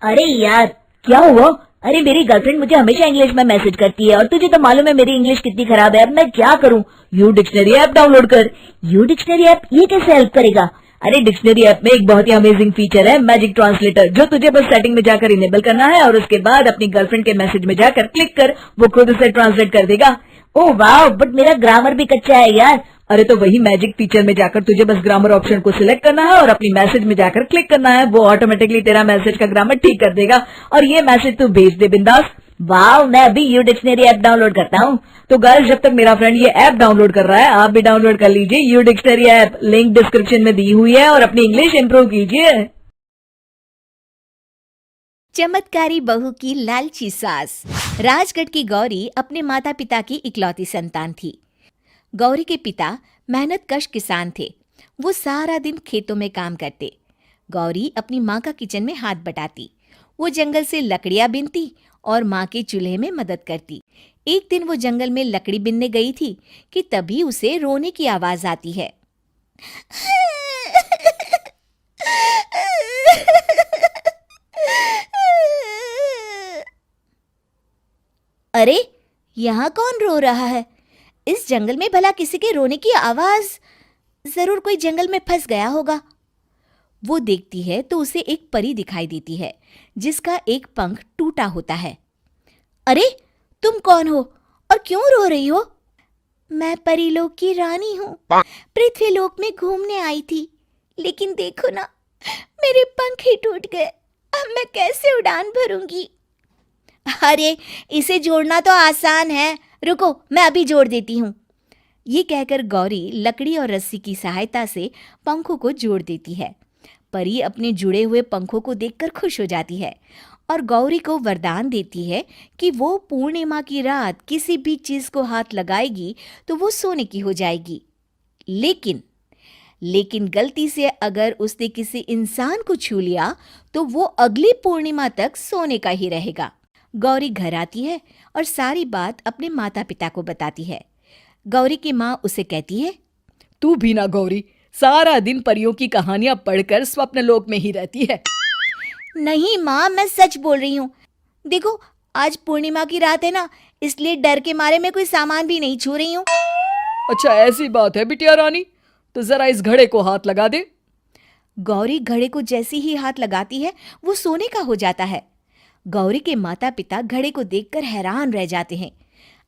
अरे यार, क्या हुआ? अरे मेरी गर्लफ्रेंड मुझे हमेशा इंग्लिश में मैसेज करती है और तुझे तो मालूम है मेरी इंग्लिश कितनी खराब है। अब मैं क्या करूं? यू डिक्शनरी ऐप डाउनलोड कर। यू डिक्शनरी ऐप ये कैसे हेल्प करेगा? अरे डिक्शनरी ऐप में एक बहुत ही अमेजिंग फीचर है, मैजिक ट्रांसलेटर, जो तुझे बस सेटिंग में जाकर इनेबल करना है और उसके बाद अपनी गर्लफ्रेंड के मैसेज में जाकर क्लिक कर, वो खुद उसे ट्रांसलेट कर देगा। ओह वाह, बट मेरा ग्रामर भी कच्चा है यार। अरे तो वही मैजिक फीचर में जाकर तुझे बस ग्रामर ऑप्शन को सिलेक्ट करना है और अपनी मैसेज में जाकर क्लिक करना है, वो ऑटोमेटिकली तेरा मैसेज का ग्रामर ठीक कर देगा और ये मैसेज तू भेज दे बिंदास। वाह, मैं अभी यू डिक्शनरी ऐप डाउनलोड करता हूँ। तो गाइस, जब तक मेरा फ्रेंड ये ऐप डाउनलोड कर रहा है, आप भी डाउनलोड कर लीजिए U dictionary app, link description में दी हुई है, और अपनी इंग्लिश इंप्रूव कीजिए। चमत्कारी बहू की लालची सास। राजगढ़ की गौरी अपने माता पिता की इकलौती संतान थी। गौरी के पिता मेहनतकश किसान थे। वो सारा दिन खेतों में काम करते। गौरी अपनी माँ का किचन में हाथ बटाती। वो जंगल से लकड़ियां बीनती और माँ के चूल्हे में मदद करती। एक दिन वो जंगल में लकड़ी बीनने गई थी कि तभी उसे रोने की आवाज आती है। अरे, यहाँ कौन रो रहा है? इस जंगल में भला किसी के रोने की आवाज? जरूर कोई जंगल में फंस गया होगा। वो देखती है तो उसे एक परी दिखाई देती है जिसका एक पंख टूटा होता है। अरे, तुम कौन हो और क्यों रो रही हो? मैं परीलोक की रानी हूँ। पृथ्वीलोक में घूमने आई थी, लेकिन देखो ना, मेरे पंख ही टूट गए। अब मैं कैसे उड़ान भरूंगी? अरे, इसे जोड़ना तो आसान है। रुको, मैं अभी जोड़ देती हूँ। ये कहकर गौरी लकड़ी और रस्सी की सहायता से पंखों को जोड़ देती है। परी अपने जुड़े हुए पंखों को देखकर खुश हो जाती है और गौरी को वरदान देती है कि वो पूर्णिमा की रात किसी भी चीज को हाथ लगाएगी तो वो सोने की हो जाएगी। लेकिन गलती से अगर उसने किसी इंसान को छू लिया तो वो अगली पूर्णिमा तक सोने का ही रहेगा। गौरी घर आती है और सारी बात अपने माता पिता को बताती है। गौरी की माँ उसे कहती है, तू भी ना गौरी, सारा दिन परियों की कहानियां पढ़कर स्वप्न लोक में ही रहती है। नहीं माँ, मैं सच बोल रही हूँ। देखो, आज पूर्णिमा की रात है ना, इसलिए डर के मारे मैं कोई सामान भी नहीं छू रही हूँ। अच्छा, ऐसी बात है बिटिया रानी, तो जरा इस घड़े को हाथ लगा दे। गौरी घड़े को जैसे ही हाथ लगाती है वो सोने का हो जाता है। गौरी के माता पिता घड़े को देखकर हैरान रह जाते हैं।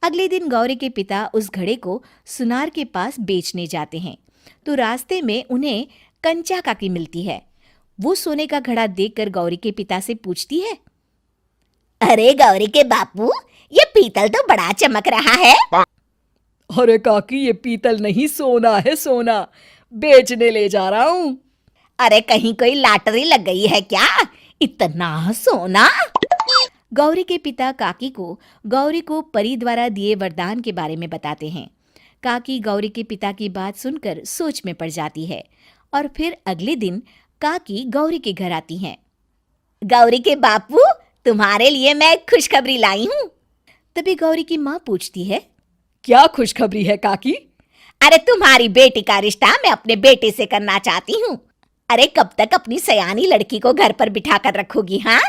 अगले दिन गौरी के पिता उस घड़े को सुनार के पास बेचने जाते हैं तो रास्ते में उन्हें कंचा काकी मिलती है। वो सोने का घड़ा देखकर गौरी के पिता से पूछती है, अरे गौरी के बापू, ये पीतल तो बड़ा चमक रहा है। अरे काकी, ये पीतल नहीं, सोना है, सोना बेचने ले जा रहा हूँ। अरे कहीं कोई लॉटरी लग गई है क्या? इतना सोना? गौरी के पिता काकी को गौरी को परी द्वारा दिए वरदान के बारे में बताते हैं। काकी गौरी के पिता की बात सुनकर सोच में पड़ जाती है और फिर अगले दिन काकी गौरी के घर आती हैं। गौरी के बापू, तुम्हारे लिए मैं खुशखबरी लाई हूँ। तभी गौरी की माँ पूछती है, क्या खुशखबरी है काकी? अरे तुम्हारी बेटी का रिश्ता मैं अपने बेटे से करना चाहती हूँ। अरे कब तक अपनी सयानी लड़की को घर पर बिठा कर रखोगी? हाँ,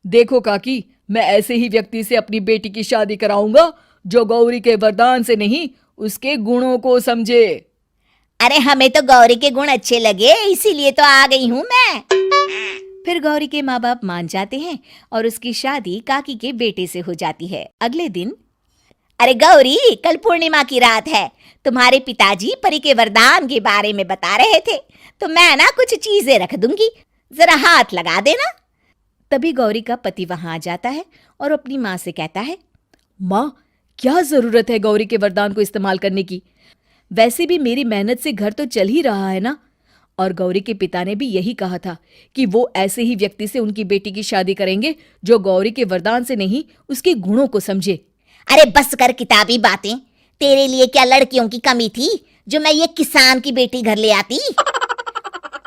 देखो काकी, मैं ऐसे ही व्यक्ति से अपनी बेटी की शादी कराऊंगा जो गौरी के वरदान से नहीं, उसके गुणों को समझे। अरे हमें तो गौरी के गुण अच्छे लगे, इसीलिए तो आ गई हूँ मैं। फिर गौरी के माँ बाप मान जाते हैं और उसकी शादी काकी के बेटे से हो जाती है। अगले दिन, अरे गौरी, कल पूर्णिमा की रात है। तुम्हारे पिताजी परी के वरदान के बारे में बता रहे थे, तो मैं ना कुछ चीजें रख दूंगी, जरा हाथ लगा देना। तभी गौरी का पति वहां आ जाता है और अपनी माँ से कहता है, माँ, क्या जरूरत है गौरी के वरदान को इस्तेमाल करने की? वैसे भी मेरी मेहनत से घर तो चल ही रहा है ना। और गौरी के पिता ने भी यही कहा था कि वो ऐसे ही व्यक्ति से उनकी बेटी की शादी करेंगे जो गौरी के वरदान से नहीं, उसके गुणों को समझे। अरे बस कर किताबी बातें। तेरे लिए क्या लड़कियों की कमी थी जो मैं ये किसान की बेटी घर ले आती?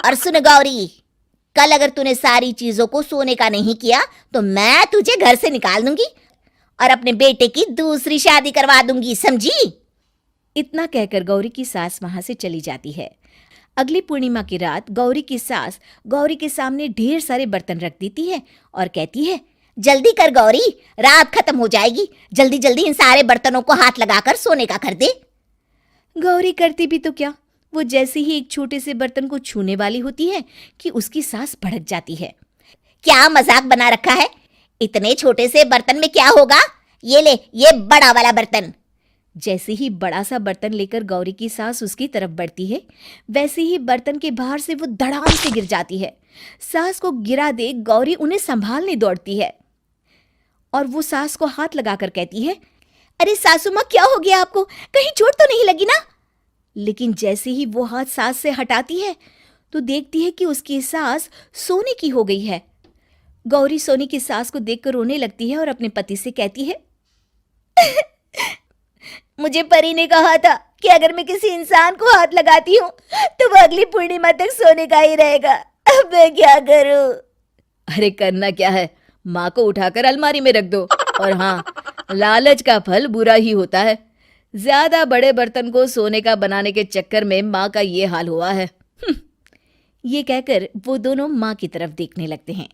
और सुन गौरी, कल अगर तूने सारी चीजों को सोने का नहीं किया तो मैं तुझे घर से निकाल दूंगी और अपने बेटे की दूसरी शादी करवा दूंगी, समझी? इतना कहकर गौरी की सास वहां से चली जाती है। अगली पूर्णिमा की रात गौरी की सास गौरी के सामने ढेर सारे बर्तन रख देती है और कहती है, जल्दी कर गौरी, रात खत्म हो जाएगी, जल्दी जल्दी इन सारे बर्तनों को हाथ लगाकर सोने का कर दे। गौरी करती भी तो क्या, वो जैसे ही एक छोटे से बर्तन को छूने वाली होती है कि उसकी सास भड़क जाती है। क्या मजाक बना रखा है, इतने छोटे से बर्तन में क्या होगा, ये ले, ये बड़ा वाला बर्तन। जैसे ही बड़ा सा बर्तन लेकर गौरी की सास उसकी तरफ बढ़ती है, वैसे ही बर्तन के बाहर से वो धड़ाम से गिर जाती है। सास को गिरा देख गौरी उन्हें संभालने दौड़ती है और वो सास को हाथ लगाकर कहती है, अरे सासू माँ, क्या हो गया आपको, कहीं चोट तो नहीं लगी ना? लेकिन जैसे ही वो हाथ सास से हटाती है तो देखती है कि उसकी सास सोने की हो गई है। गौरी सोनी की सास को देखकर रोने लगती है और अपने पति से कहती है, मुझे परी ने कहा था कि अगर मैं किसी इंसान को हाथ लगाती हूँ तो वो अगली पूर्णिमा तक सोने का ही रहेगा। अब मैं क्या करूं? अरे करना क्या है, माँ को उठाकर अलमारी में रख दो। और हाँ, लालच का फल बुरा ही होता है। ज्यादा बड़े बर्तन को सोने का बनाने के चक्कर में माँ का ये हाल हुआ है। ये कहकर वो दोनों माँ की तरफ देखने लगते हैं।